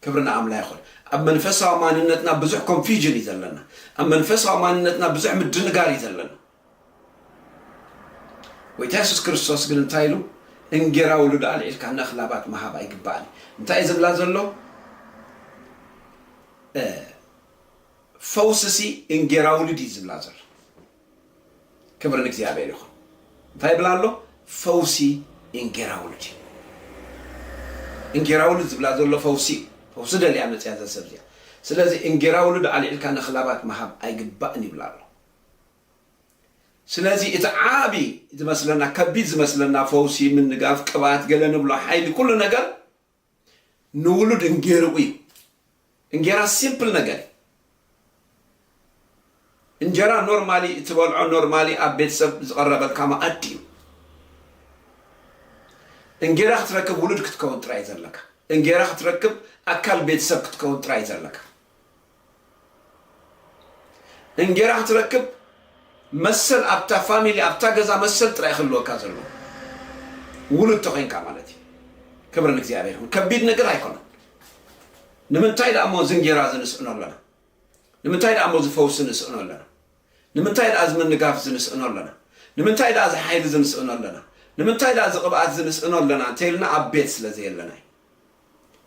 ክብርና ኣምላኽ ይኹን ኣብ መንፈሳዊ ማንነትና ብዙሕ ኮንፊዥን እዩ ዘለና ኣብ መንፈሳዊ ማንነትና ብዙሕ ምድንጋር እዩ ዘለና ወይታ ኢየሱስ ክርስቶስ ግን እንታይ ኢሉ እንጌራ ውሉድ ኣልዒልካ ነኽላባት መሃብ ኣይግባእን እንታይ ዝብላ ዘሎ ፈውስሲ እንጌራ ውሉድ እዩ ዝብላ ዘሎ ክብሪ ንእግዚአብሔር ይኹን እንታይ ይብላ ኣሎ ፈውሲ እንጌራ ውሉድ እዩ እንጌራ ውሉድ ዝብላ ዘሎ ፈውሲ ደልያ መፅያ ዘሰብ እዚኣ ስለዚ እንጌራ ውሉድ ኣልዒልካ ነኽላባት መሃብ ኣይግባእን ይብላ ኣሎ ስለዚ እቲ ዓቢ ዝመስለና ከቢድ ዝመስለና ፈውሲ ምንጋፍ ቅባት ገለ ንብሎ ሓይሊ ኩሉ ነገር ንውሉድ እንጌርኡ እዩ እንጌራ ሲምፕል ነገር እንጀራ ኖርማሊ እትበልዖ ኖርማሊ ኣብ ቤተሰብ ዝቐረበልካ ማኣዲ እዩ እንጌራ ክትረክብ ውሉድ ክትከውን ጥራይ ዘለካ እንጌራ ክትረክብ ኣካል ቤተሰብ ክትከውን ጥራይ ዘለካ እንጌራ ክትረክብ መሰል ኣብታ ፋሚሊ ኣብታ ገዛ መሰል ጥራይ ክህልወካ ዘሎ ውሉድ ተኮይንካ ማለት እዩ ክብሪ ንእግዚአብሔር ይኹን ከቢድ ነገር ኣይኮነን ንምንታይ ደኣ እሞ ዝንጌራ ዝንስእኖ ኣለና ንምንታይ ደኣ እሞ ዝፈውሲ ንስእኖ ኣለና ንምንታይ ደኣ ዝምንጋፍ ዝንስእኖ ኣለና ንምንታይ ደኣ ዝሓይሊ ዝንስእኖ ኣለና ንምንታይ ደኣ ዝቕብኣት ዝንስእኖ ኣለና እንተኢልና ኣብ ቤት ስለ ዘየለና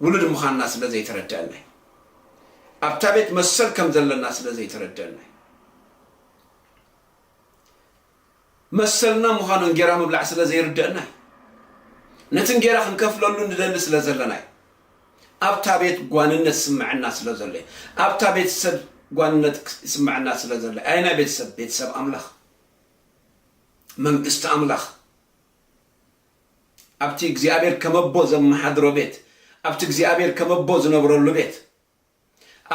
ውሉድ ምዃንና ስለ ዘይተረድአና ኣብታ ቤት መሰል ከም ዘለና ስለ ዘይተረድአና መሰልና ምዃኑ እንጌራ ምብላዕ ስለ ዘይርድአና ነቲ እንጌራ ክንከፍለሉ ንደሊ ስለ ዘለና ኣብታ ቤት ጓንነት ስምዐና ስለ ዘሎ ኣብታ ቤተሰብ ጓንነት ስምዐና ስለ ዘሎ ኣይና ቤተሰብ ኣምላኽ መንግስቲ ኣምላኽ ኣብቲ እግዚአብሔር ከመቦ ዘመሓድሮ ቤት ኣብቲ እግዚአብሔር ከመቦ ዝነብረሉ ቤት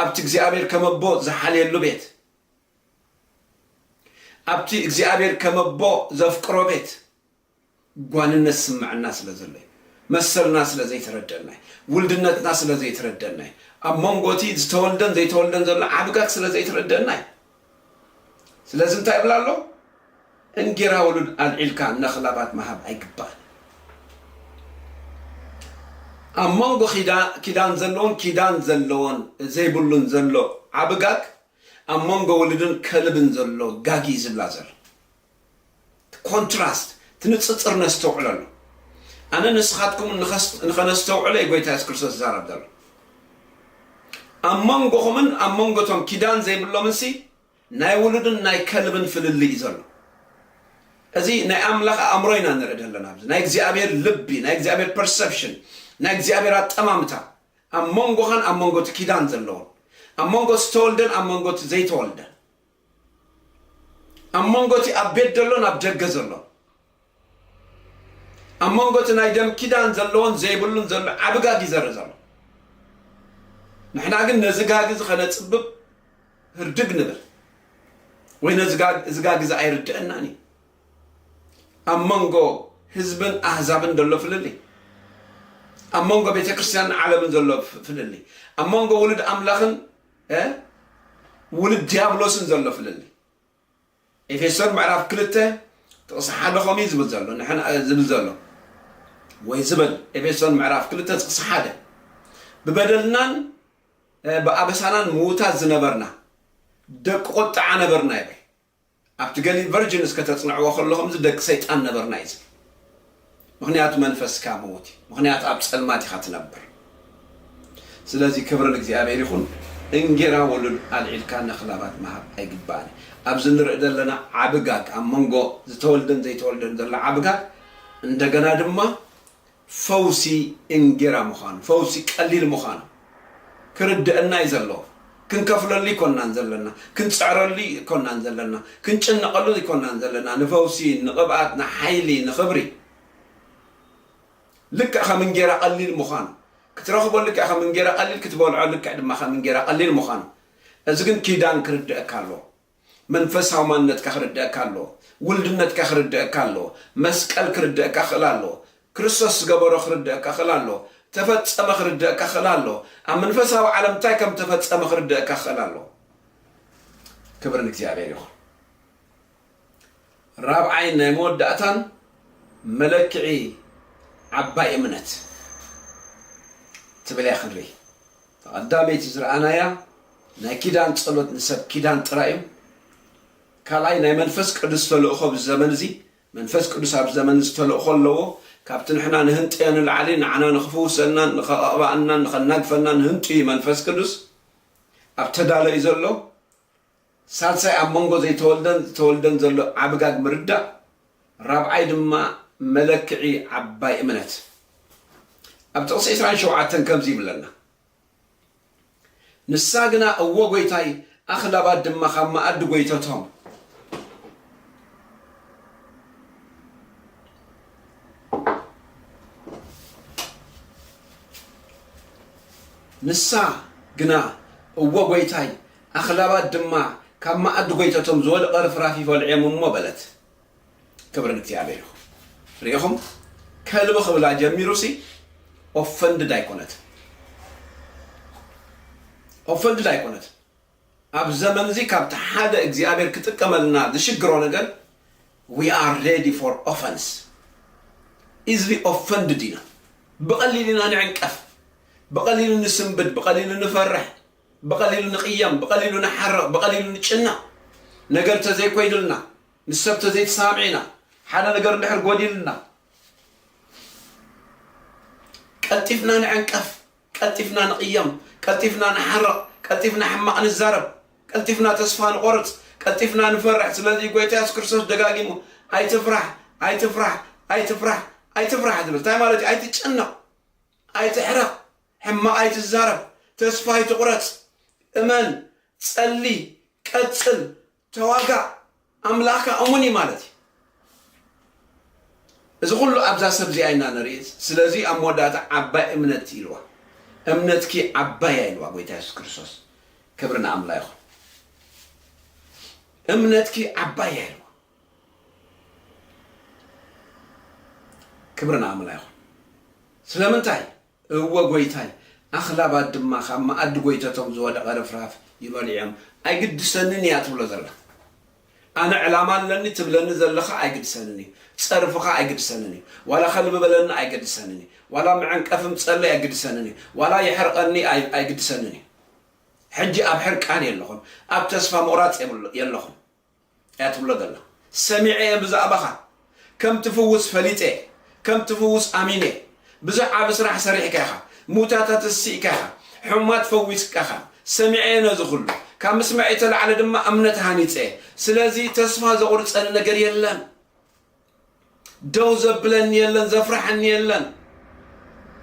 ኣብቲ እግዚአብሔር ከመቦ ዝሓልየሉ ቤት ኣብቲ እግዚአብሔር ከመቦ ዘፍቅሮ ቤት ጓንነት ስምዕና ስለዘለ መሰልና ስለዘይተረደና ውልድነትና ስለዘይተረደና ኣብ መንጎቲ ዝተወልደን ዘይተወልደን ዘሎ ዓብጋግ ስለዘይተረደና ስለዚህ እንታይ ብላሎ እንጌራ ውሉድ አልዒልካ ነኽላባት መሃብ አይግባል ኣብ መንጎ ኪዳን ዘለዎን ዘይብሉን ዘሎ ዓብጋግ ኣብ መንጎ ውልድን ከልብን ዘሎ ጋጊ ዝብላ ዘሎ ኮንትራስት ትንፅፅር ነስተውዕለሉ ኣነ ንስኻትኩም ንኸነስተውዕለ ጎይታ ኢየሱስ ክርስቶስ ዝዛረብ ዘሎ ኣብ መንጎኹምን ኣብ መንጎቶም ኪዳን ዘይብሎምንሲ ናይ ውልድን ናይ ከልብን ፍልሊ እዩ ዘሎ እዚ ናይ ኣምላኽ ኣእምሮ ኢና ንርኢ ዘለና ኣብዚ ናይ እግዚአብሔር ልቢ ናይ እግዚአብሔር ፐርሰፕሽን ናይ እግዚአብሔር ኣጠማምታ ኣብ መንጎኻን ኣብ መንጎቲ ኪዳን ዘለዎን ኣብ መንጎ ዝተወልደን ኣብ መንጎቲ ዘይተወልደን ኣብ መንጎቲ ኣብ ቤት ዘሎን ኣብ ደገ ዘሎን ኣብ መንጎቲ ናይ ደም ኪዳን ዘለዎን ዘይብሉን ዘሎ ዓብጋግ ይዘርእ ዘሎ ንሕና ግን ነዚ ጋግ እዚ ኸነፅብብ ህርድግ ንብል ወይ ነዚ ጋግ እዚ ኣይርድአናን እዩ ኣብ መንጎ ህዝብን ኣህዛብን ዘሎ ፍልሊ ኣብ መንጎ ቤተ ክርስቲያን ዓለምን ዘሎ ፍልሊ ኣብ መንጎ ውልድ ኣምላኽን ውልድ ዲያብሎስን ዘሎ ፍልሊ ኤፌሶን ምዕራፍ 2 ጥቕሲ 1 ኸመይ ዝብል ዘሎ ንሕና ዝብል ዘሎ ወይ ዝብል ኤፌሶን ምዕራፍ 2 ጥቕሲ 1 ብበደልናን ብኣበሳናን ምውታት ዝነበርና ደቂ ቁጣዓ ነበርና ይብል ኣብቲ ገሊል ቨርጅንስ ከተፅንዕዎ ከለኹም ደቂ ሰይጣን ነበርና እዩ ምክንያቱ መንፈስካ ሞት ምክንያቱ ኣብ ፀልማት ኢኻ ትነብር ስለዚ ክብሪ ንእግዚአብሔር ይኹን እንጌራ ውሉድ አልዒልካ ነኽላባት መሃብ ኣይግባእን ኣብዚ ንርኢ ዘለና ዓብጋግ ኣብ መንጎ ዝተወልደን ዘይተወልደን ዘሎ ዓብጋግ እንደገና ድማ ፈውሲ እንጌራ ምዃኑ ፈውሲ ቀሊል ምዃኑ ክርድአና እዩ ዘለዎ ክንከፍለሉ ይኮናን ዘለና ክንፅዕረሉ ይኮናን ዘለና ክንጭነቐሉ ይኮናን ዘለና ንፈውሲ ንቕብኣት ንሓይሊ ንኽብሪ ልክዕ ከም እንጌራ ቀሊል ምዃኑ ክትረኽቦ ልክዕ ከም እንጌራ ቀሊል ክትበልዖ ልክዕ ድማ ከም እንጌራ ቀሊል ምዃኑ እዚ ግን ኪዳን ክርድአካ ኣለዎ መንፈሳዊ ማንነትካ ክርድአካ ኣለዎ ውልድነትካ ክርድአካ ኣለዎ መስቀል ክርድአካ ክእል ኣለዎ ክርስቶስ ዝገበሮ ክርድአካ ክእል ኣለዎ ተፈፀመ ክርድአካ ክእል ኣለዎ ኣብ መንፈሳዊ ዓለም እንታይ ከም ተፈፀመ ክርድአካ ክእል ኣለዎ ክብሪ ንእግዚአብሔር ይኹን ራብዓይ ናይ መወዳእታን መለክዒ ዓባይ እምነት ትብል እያ ክንርኢ ተቐዳመይቲ ዝረኣናያ ናይ ኪዳን ፀሎት ንሰብ ኪዳን ጥራይ እዩ ካልኣይ ናይ መንፈስ ቅዱስ ተልእኾ ብዘመን እዚ መንፈስ ቅዱስ ኣብ ዘመን እዚ ተልእኾ ኣለዎ ካብቲ ንሕና ንህንጥዮ ንላዕሊ ንዓና ንኽፍውሰና ንኸቐባአና ንኸናግፈና ንህንጥዩ መንፈስ ቅዱስ ኣብ ተዳሎ እዩ ዘሎ ሳልሳይ ኣብ መንጎ ዘይተወልደን ዝተወልደን ዘሎ ዓብጋግ ምርዳእ ራብዓይ ድማ መለክዒ ዓባይ እምነት ኣብ ጥቕሲ 27 ከምዚ ይብለና ንሳ ግና እዎ ጎይታይ ኣኽላባት ድማ ካብ መኣዲ ጎይተቶም ንሳ ግና እዎ ጎይታይ ኣኽላባት ድማ ካብ መኣዲ ጎይተቶም ዝወደቐ ርፍራፍ ይፈልዕዮም እሞ በለት ክብሪ ንእግዚአብሔር ይኹን ርኢኹም ከልቢ ክብላ ጀሚሩሲ ኦፈንድድ ኣይኮነት ኣብ ዘመን እዚ ካብቲ ሓደ እግዚአብሔር ክጥቀመልና ዝሽግሮ ነገር we are ready for offense easily offended ኢና ብቐሊል ኢና ንዕንቀፍ بقليل نسنبد بقليل نفرح بقليل نقيم بقليل نحرق بقليل نتشنع نقر تزي كويدلنا نسب تزي تسامعنا حالا نقر نحر قوديلنا كالتفنا نعنكف كالتفنا نقيم كالتفنا نحرق كالتفنا حمق نزارب كالتفنا تصفى نقرط كالتفنا نفرح سلازي قويتا يسكرسوس دقاقيمو اي تفرح اي تفرح اي تفرح اي تفرح دبل تاي مالتي اي تتشنع اي تحرق حما اي تزارب تسفاي تقرص امان تصلي قتل تواقع املاك اموني مالتي إذا كله أبزا سبزي أينا نريز سلازي أمودات عبا إمنت إلوا إمنتك عبا إلوا قويتا يسوع كريستوس كبرنا أم لا يخون إمنتك عبا إلوا كبرنا أم لا يخون سلامنتاي هو قويتاي أخلا بعد ما خام أد قويتا تمزود غرفراف يباليهم أجد سنني أتبلا زلا أنا علمان لني تبلني زلخا أجد سنني تصرفخا أجد سنني ولا خلي ببلنا أجد سنني ولا معنك أفهم تصلي أجد سنني ولا يحرقني أجد سنني حجي أبحرك أنا يلهم أب تصفى مرات يلهم أتبلا زلا سمعي بزعبخا كم تفوز فليته كم تفوز أمينه بزع بسرح سريح كاخا موتات السي كاخا حمات فوز كاخا سمعينا زغلو كم سمعت على دم أمنت هانيته سلازي تصفى زغرت أنا نجر يلن دوز بلن يلن زفرحن يلن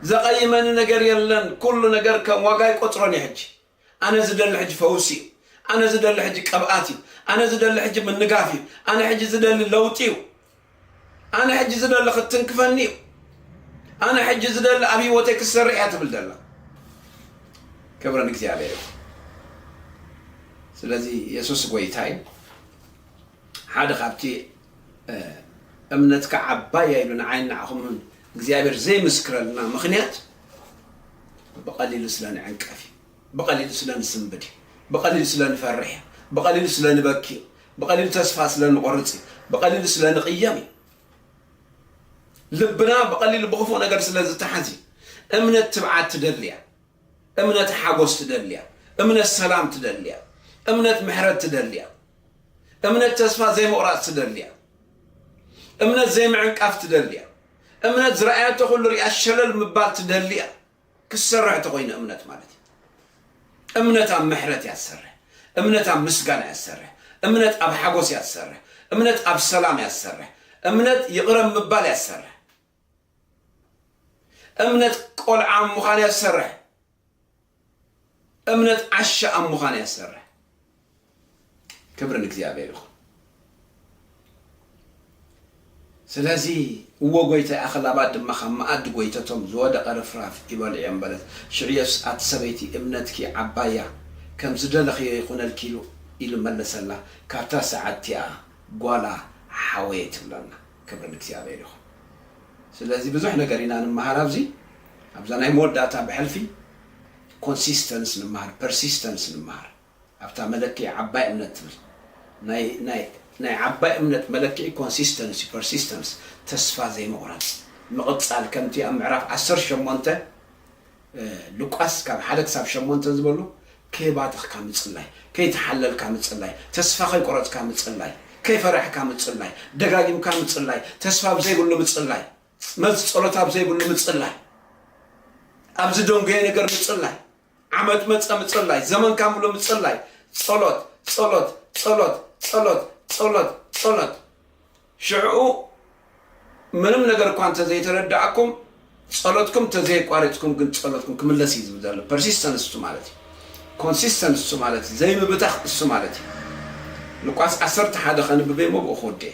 زقيمن نجر يلن كل نجر كم وقاي قطرني حج أنا زد الحج فوسي أنا زد الحج كبقاتي أنا زد الحج من نقافي أنا حج زد اللوتيو أنا حج زد اللي كفني أنا حج زد أبي وتك السريعة بالدلة كبرنا كتير عليه سلازي يسوس قويتاي حدا خابتي أمنتك عبايا يلون عين عهم እግዚአብሔር زي مسكرنا مخنيات بقليل سلان عنكافي بقليل سلان سنبدي بقليل سلان فرح بقليل سلان بكي بقليل تصفى سلان قرصي بقليل سلان قيامي لبنا بقليل بغفو نقر سلان تحزي أمنت تبعات تدليا أمنت حاقوس تدليا أمنت سلام تدليا أمنت محرد تدليا أمنت تصفى زي مقرات تدليا أمنت زي معنكاف تدليا أمنت زرعات تقول ري الشلل مبال تدليا كسرع تقوين أمنت مالتي أمنت عم محرد يسرع أمنت عم مسقان يسرع أمنت أب حاقوس يسرع أمنت أب سلام يسرع أمنت يقرم مبال يسرع أمنت قول عام مخان يسرع أمنت عشاء أم مخان يسرع كبرنك يا أبي أخو سلازي هو قويتا أخلا بعد ما خم أد قويتا توم زود أرفراف إبال ينبلت شريس أتسبيتي ابنتك عبايا كم زدل خي يكون الكيلو إلى ملس الله كاتا ساعتيا قوالا حويت لنا كبرنك يا أبي أخو سلازي بزحنا قرينا نمهار أبزي أبزانا يمور داتا بحلفي consistence نمهار persistence نمهار أبتا ملكي عباي ابنت ناي عباي ابنت ملكي consistency persistence تسفى زي مورد مقصال كمتي أم عراف 10 شمونته لقاس كم حدك ساب شمونته زبلو كي باتخ كامل صلاي كي تحلل كامل صلاي تسفى خي قرط كامل صلاي كي فرح كامل صلاي دقاقيم كامل صلاي تسفى بزي بلو متصلاي مز صلوت بزي بلو متصلاي أبز دونغي نقر متصلاي عمد متصلاي زمن كاملو متصلاي صلوت صلوت صلوت صلوت صلوت صلوت شعو منم نقر كوان تزي تردعكم صلوتكم تزي قارتكم كنت صلوتكم كملسي زبدالله persistence سمالتي consistence سمالتي زي مبتخ سمالتي لقاس أسرت حدا خان ببيمو بأخودي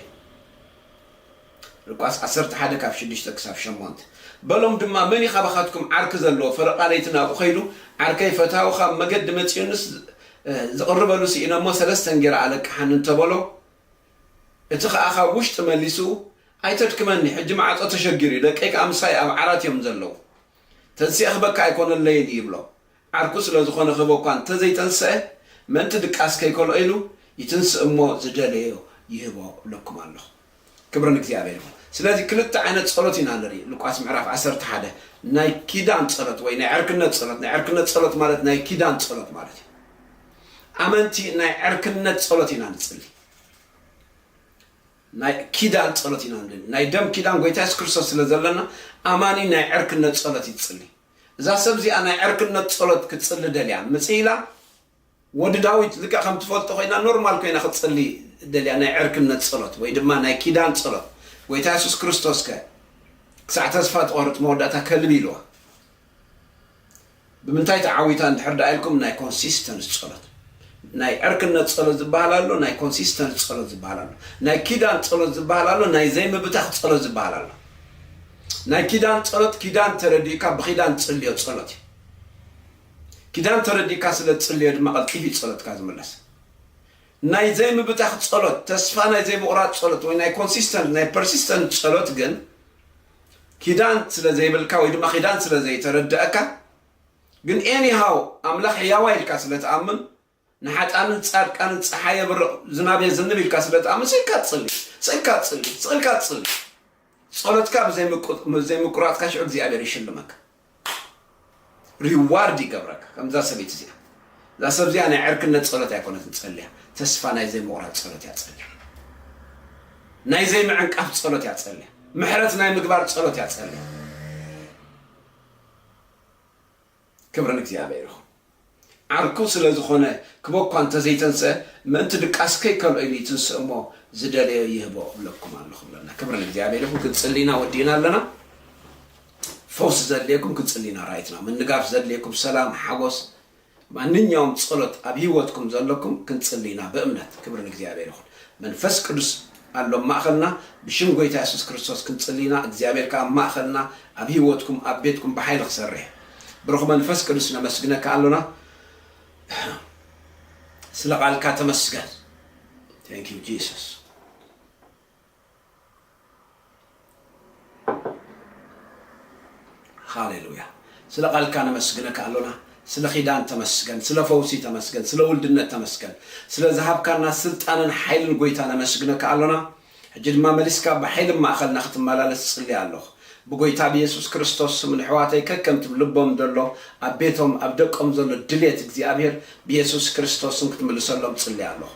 لقاس أسرت حدا كاف شديش تكساف شمونت بلوم دما مني خبخاتكم عرك زلو فرق عليتنا أخيلو عركي فتاو خاب مقد متيونس زقرب لوسي إنا مو سلستن جرى على كحن تبلو اتخ أخا وش تملسو أيتد كماني حج معات أتشجري لك إيك أمساي أو عرات يمزلو تنسي أخبك يكون الليل يبلو عركوس لو زخون خبو كان تزي تنسى من تدك أسكي كل إلو يتنسى أمو زجاليو يهبو لكم الله كبرنك يا أبي سلازي كلت عينت صلوتنا نري لقاس معرف 10 حدا ناي كيدان صلت وين عركنا صلت ناي عركنا صلت مالت ناي كيدان صلت مالت أمنتي ناي عركنا صلتنا نصلي ناي كيدان صلتنا ندل ناي دم كيدان قويتا يسكرسوس لزلنا أماني ناي عركنا صلتي تصلي إذا سبزي أنا عركنا صلت كتصلي دليا مسيلا ود داويت لك خم تفوت خوينا نورمال كوينا ختصلي دليا ناي عركنا صلت ويدما ناي كيدان صلت قويتا يسوس كريستوس ك ساعة تسفات أورت موداتا كلبيلو بمنتاي تعاويتا نحرد لكم ناي consistent صلت ناي عركنا صلت زبالالو ناي consistent صلت زبالالو ناي كيدان صلت زبالالو ناي زي ما بتاخد صلت زبالالو ناي كيدان تصلت كيدان ترديكا بخيدان تصلي تصلت كيدان ترديكا سلت تصلي ما قلتي تصلت كاز ملس ناي زي ما بتاخد تصلت تسفى ناي زي مقرات تصلت وين ناي كونسيستنت ناي بيرسيستنت تصلت جن كيدان سلا زي بالكا ويدما كيدان سلا زي تردأكا جن اني هاو املاح يا وايل كاسلت امن نحات ان تصارق ان صحايه بر زنابي زنبي كاسلت امن سيكات تصلي صلاتك زي مقرات كاش እግዚአብሔር ይሽልመክ ሪዋርድ ይገብረክ ከምዛ ሰቤት እዚያ ዛ ሰብዚያ ናይ ዕርክነት ጸሎት አይኮነት እንጸልያ ተስፋ ናይ ዘይ መቅራት ጸሎት ያጸልያ ናይ ዘይ መዕንቃፍ ጸሎት ያጸልያ ምሕረት ናይ ምግባር ጸሎት ያጸልያ ክብርን እግዚአብሔር ይሁን ዓርኩ ስለዝኾነ ክቦኳ እንተ ዘይተንሰ ምእንቲ ድቃስከይ ከልኦ ኢሊትንስእሞ ዝደለየ ይህቦ ለኩም ኣለኹ ለና ክብርን እግዚአብሔር ይሁን ክንጽሊና ወዲና ኣለና ፈውስ ዘድልየኩም ክንጽሊና ራይትና ምንጋፍ ዘድልየኩም ሰላም ሓጎስ ማንኛውም ጸሎት ኣብ ህይወትኩም ዘለኩም ክንጽሊና በእምነት ክብርን እግዚአብሔር ይሁን መንፈስ ቅዱስ አሎ ማእኸልና ብሽም ጎይታ ኢየሱስ ክርስቶስ ክንጽሊና እግዚአብሔር ካ ማእኸልና ኣብ ህይወትኩም ኣብ ቤትኩም በኃይል ክሰርሕ ብሩኽ መንፈስ ቅዱስ ነመስግነካ ኣለና ስለ ቃልካ ተመስገን thank you Jesus ሃሌሉያ ስለ ቃልካ ነመስግነካ ኣለና ስለ ኺዳን ተመስገን ስለ ፈውሲ ተመስገን ስለ ውልድነት ተመስገን ስለ ዘሃብካና ስልጣንን ኃይልን ጎይታ ነመስግነካ ኣለና ሕጅድማ መሊስካ በኃይል ማእኸልና ክትመላለስ ጽልይ ኣለኹ بقولت أبي يسوع كريستوس من حواتي ككمت بلبهم دلله أبيتهم أبدكم زلوا دليت إخزيابير بيسوع كريستوس مكتمل سلام تصلي الله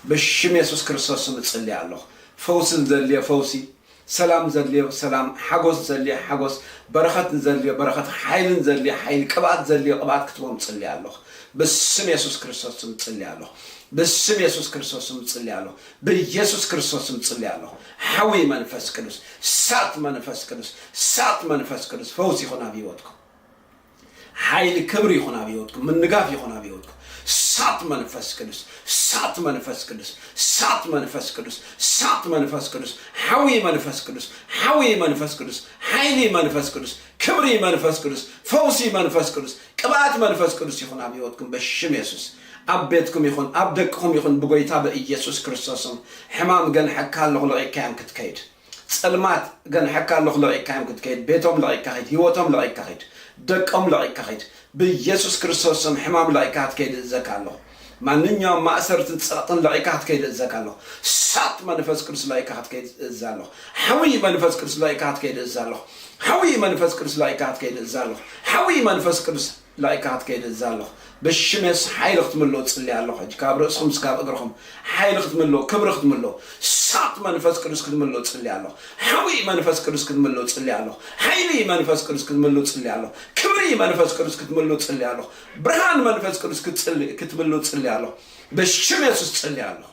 بشم يسوع كريستوس متصلي الله فوز زليا فوسي سلام زليا سلام حجوز زليا حجوز بركة زليا بركة حيل زليا حيل كبات زليا كبات كتبهم تصلي الله بسم يسوع كريستوس متصلي الله بسم يسوع كريستوس متصلي الله بيسوع كريستوس متصلي الله حوي منفس كنوس سات منفس كنوس سات منفس كنوس فوزي خنا بيوتكم حيل كبري خنا بيوتكم من نقافي خنا بيوتكم سات منفس كنوس سات منفس كنوس سات منفس كنوس سات منفس كنوس حوي منفس كنوس حوي منفس كنوس حيلي منفس كنوس كبري منفس كنوس فوزي منفس كنوس كبات منفس كنوس خنا بيوتكم بشم يسوع أبيتكم يخون أبدكم يخون بقولت أبي يسوع كريستوس حمام جن حكى الله لقي كام كتكيد سلمات جن حكى الله لقي كام كتكيد بيتهم لقي كهيد هوتهم لقي كهيد دكهم لقي كهيد بيسوع كريستوس حمام لقي كهيد الزكاة الله ما نيا ما أسرت سرطان لقي كهيد الزكاة الله سات منفس كريستوس لقي كهيد الزالله حوي منفس كريستوس لقي كهيد الزالله حوي منفس كريستوس لقي كهيد الزالله حوي منفس كريستوس لقي كهيد الزالله بالشمس حيل ختملو تصلي على الله كاب راسكم سكاب اقرخم حيل ختملو كبر ختملو ساط منفس كرس ختملو تصلي على الله حوي منفس كرس ختملو تصلي على الله حيلي منفس كرس ختملو تصلي على الله كبري منفس كرس ختملو تصلي على الله برهان منفس كرس ختملو تصلي على الله بالشمس تصلي على الله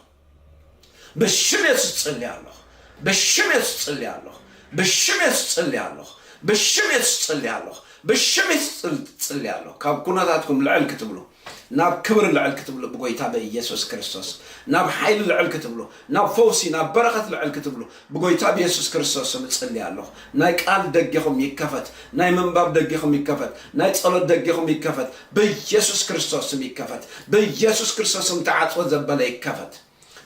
بالشمس تصلي على الله بالشمس تصلي على الله بالشمس تصلي على الله بالشمس تصلي على الله بالشمس تصلي الله كاب كناتكم لعل كتبلو ناب كبر لعل كتبلو بقولت أبي يسوع كريستوس ناب حيل لعل كتبلو ناب فوسي ناب بركة لعل كتبلو بقولت أبي يسوع كريستوس تصلي الله نايك قال دقيقهم يكفت ناي من باب دقيقهم يكفت ناي تصلي دقيقهم يكفت بيسوع كريستوس يكفت بيسوع كريستوس تعاطوا زبالة يكفت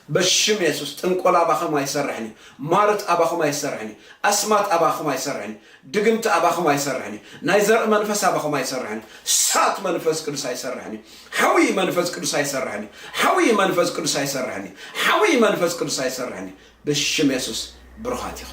بشم يسوع تنقل أباخم ما يسرحني مارت أباخم ما يسرحني أسمات أباخم ما يسرحني دقمت أباخم ما يسرحني نايزر منفس أباخم ما يسرحني سات منفس كرس يسرحني حوي منفس كرس يسرحني حوي منفس كرس يسرحني حوي منفس كرس يسرحني بشم يسوع برخاتي